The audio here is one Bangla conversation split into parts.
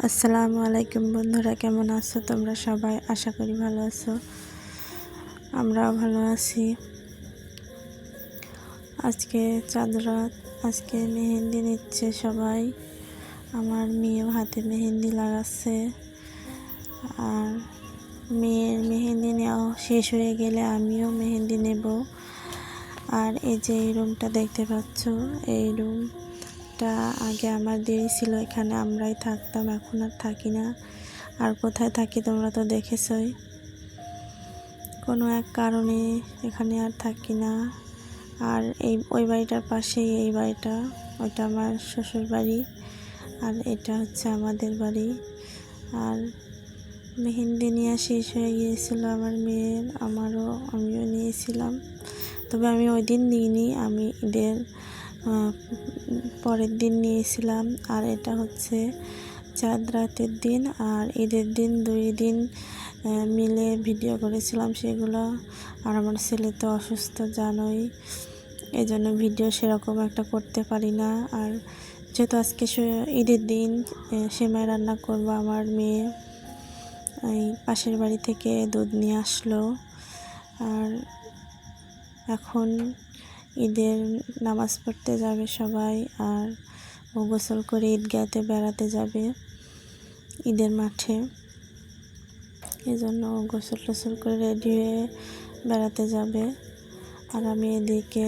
আসসালামু আলাইকুম বন্ধুরা, কেমন আছো তোমরা সবাই? আশা করি ভালো আছো। আমরাও ভালো আছি। আজকে চাঁদ রাত, আজকে মেহেন্দি নিচ্ছে সবাই। আমার মেয়েও হাতে মেহেন্দি লাগাচ্ছে। আর মেয়ের মেহেন্দি নেওয়া শেষ হয়ে গেলে আমিও মেহেন্দি নেব। আর এই যে এই রুমটা দেখতে পাচ্ছ, এই রুমটা আগে আমার দেরি ছিল, এখানে আমরাই থাকতাম, এখন আর থাকি না। আর কোথায় থাকি তোমরা তো দেখেছই। কোনো এক কারণে এখানে আর থাকি না। আর ওই বাড়িটার পাশেই এই বাড়িটা, ওইটা আমার শ্বশুর বাড়ি, আর এটা হচ্ছে আমাদের বাড়ি। আর মেহেন্দি নেওয়া শেষ হয়ে গিয়েছিল আমার মেয়ের, আমারও, আমিও নিয়েছিলাম। তবে আমি ওই দিন নিইনি, আমি ঈদের পরের দিন নিয়েছিলাম। আর এটা হচ্ছে চাঁদ রাতের দিন আর ঈদের দিন, 2 দিন মিলে ভিডিও করেছিলাম সেগুলো। আর আমার ছেলে তো অসুস্থ জানোই, এই জন্য ভিডিও সেরকম একটা করতে পারি না। আর যেহেতু আজকে ঈদের দিন, সেমাই রান্না করবো। আমার মেয়ে এই পাশের বাড়ি থেকে দুধ নিয়ে আসলো। আর এখন ঈদের নামাজ পড়তে যাবে সবাই, আর ও গোসল করে ঈদগাহতে বেড়াতে যাবে, ঈদের মাঠে। এই জন্য গোসল টোসল করে রেডি হয়ে বেড়াতে যাবে। আর আমি এদিকে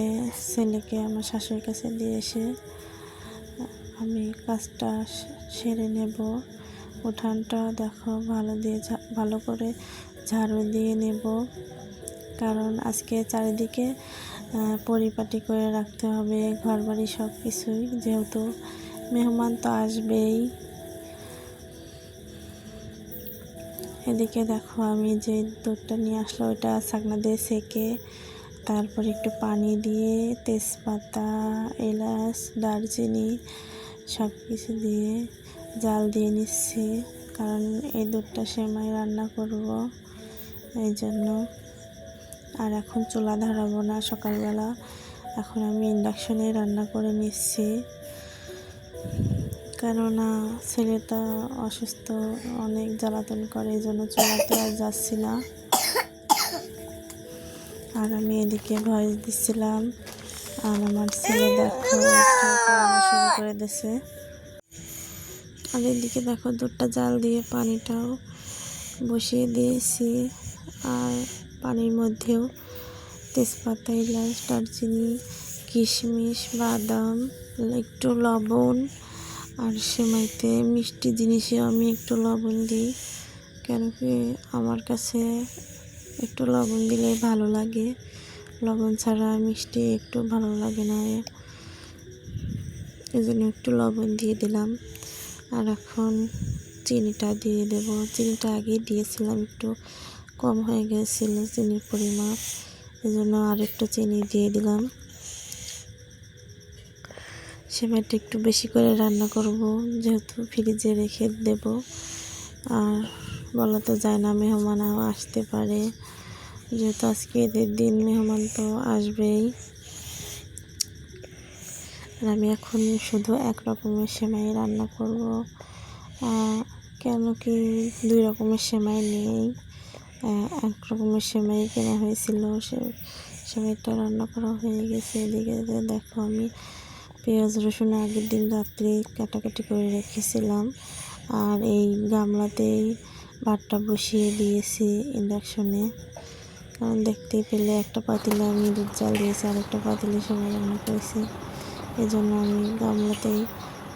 ছেলেকে আমার শাশুড়ির কাছে দিয়ে এসে আমি কাজটা সেরে নেব। উঠানটা দেখো ভালো করে ঝাড়ু দিয়ে নেব, কারণ আজকে চারিদিকে পরিপাটি করে রাখতে হবে, ঘরবাড়ি সব কিছুই, যেহেতু মেহমান তো আসবেই। এদিকে দেখো আমি যে দুধটা নিয়ে আসলো, ওইটা ছাকনা দিয়ে সেকে তারপর একটু পানি দিয়ে তেজপাতা, এলাচ, দারচিনি সব কিছু দিয়ে জাল দিয়ে নিচ্ছি, কারণ এই দুধটা সেমাই রান্না করব, এই জন্য। আর এখন চুলা ধরাবো না সকালবেলা, এখন আমি ইন্ডাকশনে রান্না করে নিচ্ছি, কেননা ছেলেটা অসুস্থ, অনেক জ্বালাতন করে, এই জন্য চুলাতে আর যাচ্ছি না। আর আমি এদিকে ভয়েস দিচ্ছিলাম, আর আমার ছেলে দেখো শুরু করে দিছে। আর এদিকে দেখো দুধটা জাল দিয়ে পানিটাও বসিয়ে দিয়েছি, আর পানির মধ্যেও তেজপাতা, এলাচ, দারচিনি, কিশমিশ, বাদাম, একটু লবণ, আর সেমাইতে মিষ্টি জিনিসেও আমি একটু লবণ দিই, কেন কি আমার কাছে একটু লবণ দিলে ভালো লাগে, লবণ ছাড়া মিষ্টি একটু ভালো লাগে না, এই জন্য একটু লবণ দিয়ে দিলাম। আর এখন চিনিটা দিয়ে দেব। চিনিটা আগেই দিয়েছিলাম, একটু কম হয়ে গেছিল চিনির পরিমাণ, এই জন্য আর একটু চিনি দিয়ে দিলাম। সেমাইটা একটু বেশি করে রান্না করব, যেহেতু ফ্রিজে রেখে দেব। আর বলা তো যায় না, মেহমানও আসতে পারে, যেহেতু আজকে ঈদের দিন, মেহমান তো আসবেই। আর আমি এখন শুধু এক রকমের সেমাই রান্না করব, কেন কি 2 রকমের সেমাই নেই, এক রকমের সেমাই কেনা হয়েছিল, সেমাইটা রান্না করা হয়ে গেছে। এদিকে দেখো আমি পেঁয়াজ রসুন আগের দিন রাত্রে কাটাকাটি করে রেখেছিলাম, আর এই গামলাতেই ভাতটা বসিয়ে দিয়েছি ইন্ডাকশনে, কারণ দেখতেই পেলে একটা পাতিলে আমি দুধ জাল দিয়েছি, আর একটা পাতিলে সেমাই রান্না করেছি, এই জন্য আমি গামলাতেই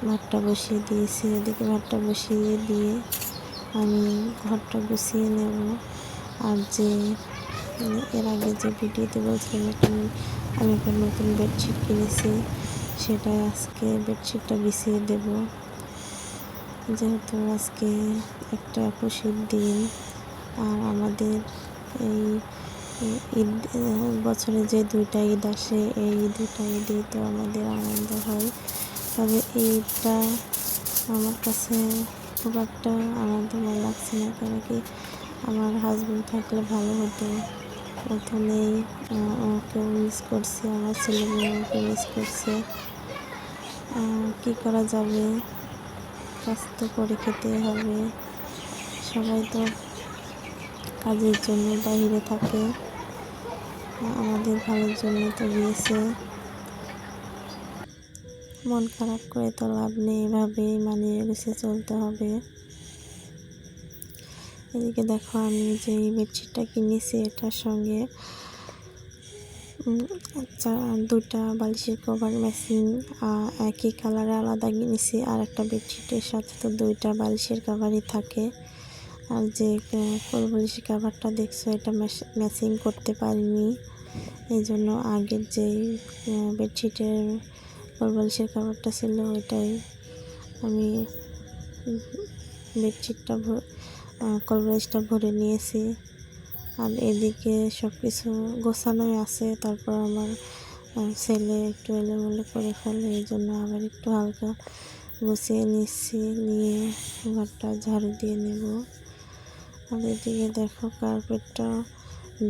ভাতটা বসিয়ে দিয়েছি। এদিকে ভাতটা বসিয়ে দিয়ে আমি ঘরটা গুছিয়ে নেব। আর যে এর আগে যে ভিডিওতে বলছিলাম আমি একটা নতুন বেডশিট কিনেছি, সেটাই আজকে বেডশিটটা বিছিয়ে দেব, যেহেতু আজকে একটা খুশির দিন। আর আমাদের এই ঈদ, বছরে যে 2টা ঈদ আসে, এই 2টা ঈদেই তো আমাদের আনন্দ হয়, তবে এইটা আমার কাছে খুব একটা আনন্দময় লাগছে না, কেন কি আমার হাজব্যান্ড থাকলে ভালো হতো। প্রথমেই ওকেও মিস করছি, আমার ছেলে মেয়েকে মিস করছে, কী করা যাবে। কাজ তো করে খেতে হবে, সবাই তো কাজের জন্য বাইরে থাকে, আমাদের ভালোর জন্য তো দিয়েছে। মন খারাপ করে তো লাভ নেই, এভাবেই মানিয়ে গুছিয়ে চলতে হবে। এদিকে দেখো আমি যে এই বেডশিটটা কিনেছি এটার সঙ্গে দুটা বালিশের কভার ম্যাচিং একই কালারে আলাদা কিনেছি। আর একটা বেডশিটের সাথে তো দুইটা বালিশের কভারই থাকে। আর যে কোল বালিশের কভারটা দেখছো এটা ম্যাচিং করতে পারিনি, এই জন্য আগের যেই বেডশিটের কোল বালিশের কভারটা ছিল ওইটাই আমি বেডশিটটা কোল বালিশটা ভরে নিয়েছি। আর এদিকে সব কিছু গোছানোই আছে, তারপর আমার ছেলে একটু এলোমেলো করে ফেলে, এই জন্য আবার একটু হালকা গুছিয়ে নিচ্ছি, নিয়ে ঘরটা ঝাড়ু দিয়ে নেব। আর এদিকে দেখো কার্পেটটা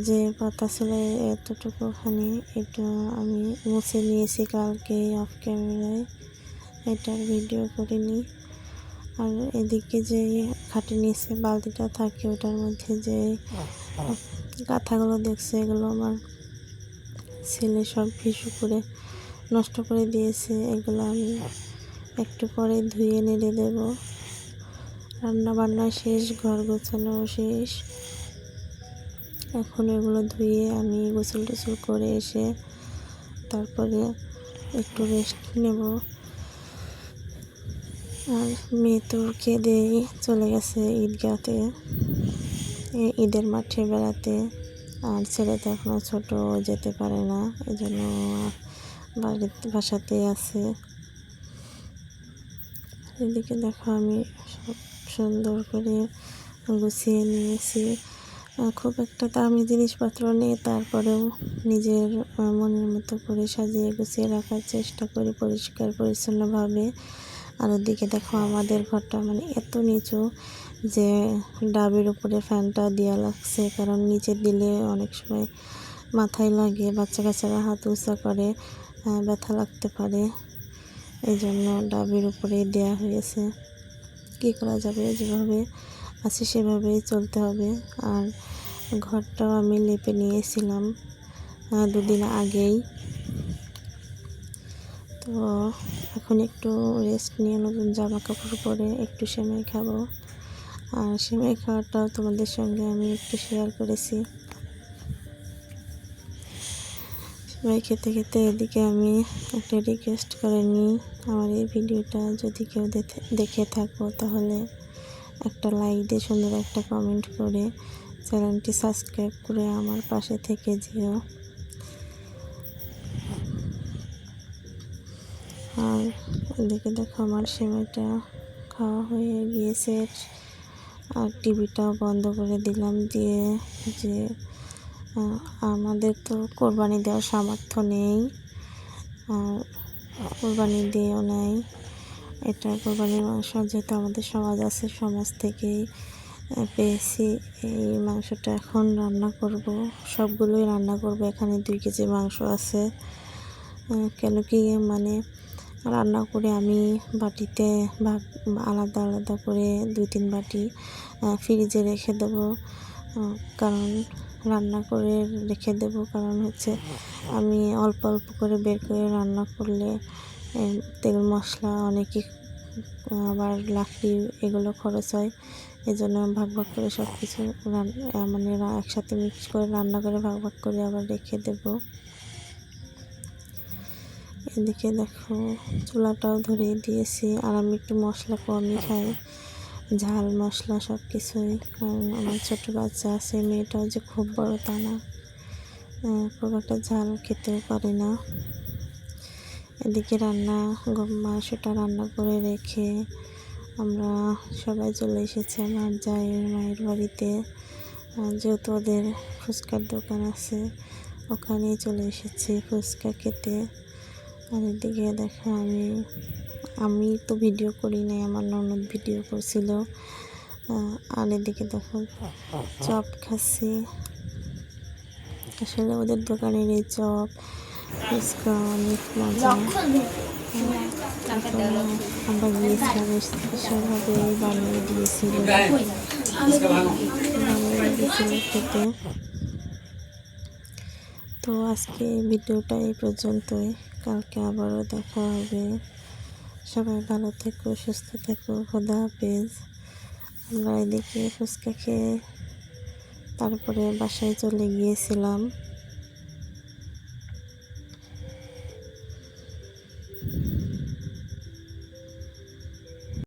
যে পাতা ছিল এতটুকুখানি, এটা আমি মুছে নিয়েছি কালকে অফ ক্যামেরায়, এটার ভিডিও করিনি। আর এদিকে যে খাটের নিচে বালতিটা থাকে ওটার মধ্যে যে কাঁথাগুলো দেখছে এগুলো আমার ছেলে সব ভিজু করে নষ্ট করে দিয়েছে, এগুলো আমি একটু পরে ধুয়ে নেড়ে দেব। রান্না বান্না শেষ, ঘর গোছানো শেষ, এখন এগুলো ধুয়ে আমি গোসল টোসল করে এসে তারপরে একটু রেস্ট নেব। আর মেয়ে তো খেয়ে চলে গেছে ঈদগাতে, ঈদের মাঠে বেড়াতে। আর ছেলে তো এখনও ছোটো, যেতে পারে না, এই জন্য বাসাতেই আছে। এদিকে দেখো আমি সব সুন্দর করে গুছিয়ে নিয়েছি। খুব একটা দামি জিনিসপত্র নেই, তারপরেও নিজের মনের মতো করে সাজিয়ে গুছিয়ে রাখার চেষ্টা করি পরিষ্কার পরিচ্ছন্নভাবে। আর ওদিকে দেখো আমাদের ঘরটা মানে এত নিচু যে ডাবের উপরে ফ্যানটা দেওয়া লাগছে, কারণ নিচে দিলে অনেক সময় মাথায় লাগে, বাচ্চা কাচ্চারা হাত উঁচা করে, ব্যথা লাগতে পারে, এই জন্য ডাবের উপরে দেওয়া হয়েছে। কী করা যাবে, যেভাবে আছে সেভাবেই চলতে হবে। আর ঘরটাও আমি লেপে নিয়েছিলাম দুদিন আগেই, তো এখন একটু রেস্ট নিয়ে নতুন জামা কাপড় পরে একটু সেমাই খাবো। আর সেমাই খাওয়াটাও তোমাদের সঙ্গে আমি একটু শেয়ার করেছি। সেমাই খেতে খেতে এদিকে আমি একটা রিকোয়েস্ট করে নিই, আমার এই ভিডিওটা যদি কেউ দেখে থাকো তাহলে একটা লাইক দিয়ে সুন্দর একটা কমেন্ট করে চ্যানেলটি সাবস্ক্রাইব করে আমার পাশে থেকে যেও। আর এদিকে দেখো আমার সেমাইটা খাওয়া হয়ে গিয়েছে, আর টিভিটাও বন্ধ করে দিলাম, দিয়ে যে আমাদের তো কোরবানি দেওয়ার সামর্থ্য নেই, আর কোরবানি দিয়েও নেই, এটা কোরবানির মাংস যেহেতু আমাদের সমাজ আছে, সমাজ থেকেই পেয়েছি। এই মাংসটা এখন রান্না করব, সবগুলোই রান্না করব। এখানে 2 কেজি মাংস আছে, কেন কি মানে রান্না করে আমি বাটিতে আলাদা আলাদা করে 2-3 বাটি ফ্রিজে রেখে দেবো, কারণ রান্না করে রেখে দেবো, কারণ হচ্ছে আমি অল্প অল্প করে বের করে রান্না করলে তেল মশলা অনেকই আবার লাকড়ি এগুলো খরচ হয়, এই জন্য ভাগ ভাগ করে সব কিছু মানে একসাথে মিক্স করে রান্না করে ভাগ ভাগ করে আবার রেখে দেবো। এদিকে দেখো চুলাটাও ধরিয়ে দিয়েছি, আর আমি একটু মশলা কমই খাই, ঝাল মশলা সব কিছুই, কারণ আমার ছোটো বাচ্চা আছে, মেয়েটাও যে খুব বড় তা না, খুব একটা ঝাল খেতেও পারে না। এদিকে মাংসটা রান্না করে রেখে আমরা সবাই চলে এসেছি আমার জায়ের মায়ের বাড়িতে, যেহেতু ওদের ফুচকার দোকান আছে ওখানেই চলে এসেছি ফুচকা খেতে। আর এদিকে দেখো আমি তো ভিডিও করি নাই, আমার ননদ ভিডিও করছিল। আর এদিকে দেখো চপ খাচ্ছি, আসলে ওদের দোকানের এই চপ ফুচকা অনেক মজা। আমরা গিয়েছিলাম স্পেশালভাবে বানিয়ে দিয়েছিল খেতে। তো আজকে ভিডিওটা এই পর্যন্তই, কালকে আবারও দেখা হবে। সবাই ভালো থেকো, সুস্থ থেকো, খোদা হাফেজ। আমরা এদিকে ফুচকা খেয়ে তারপরে বাসায় চলে গিয়েছিলাম।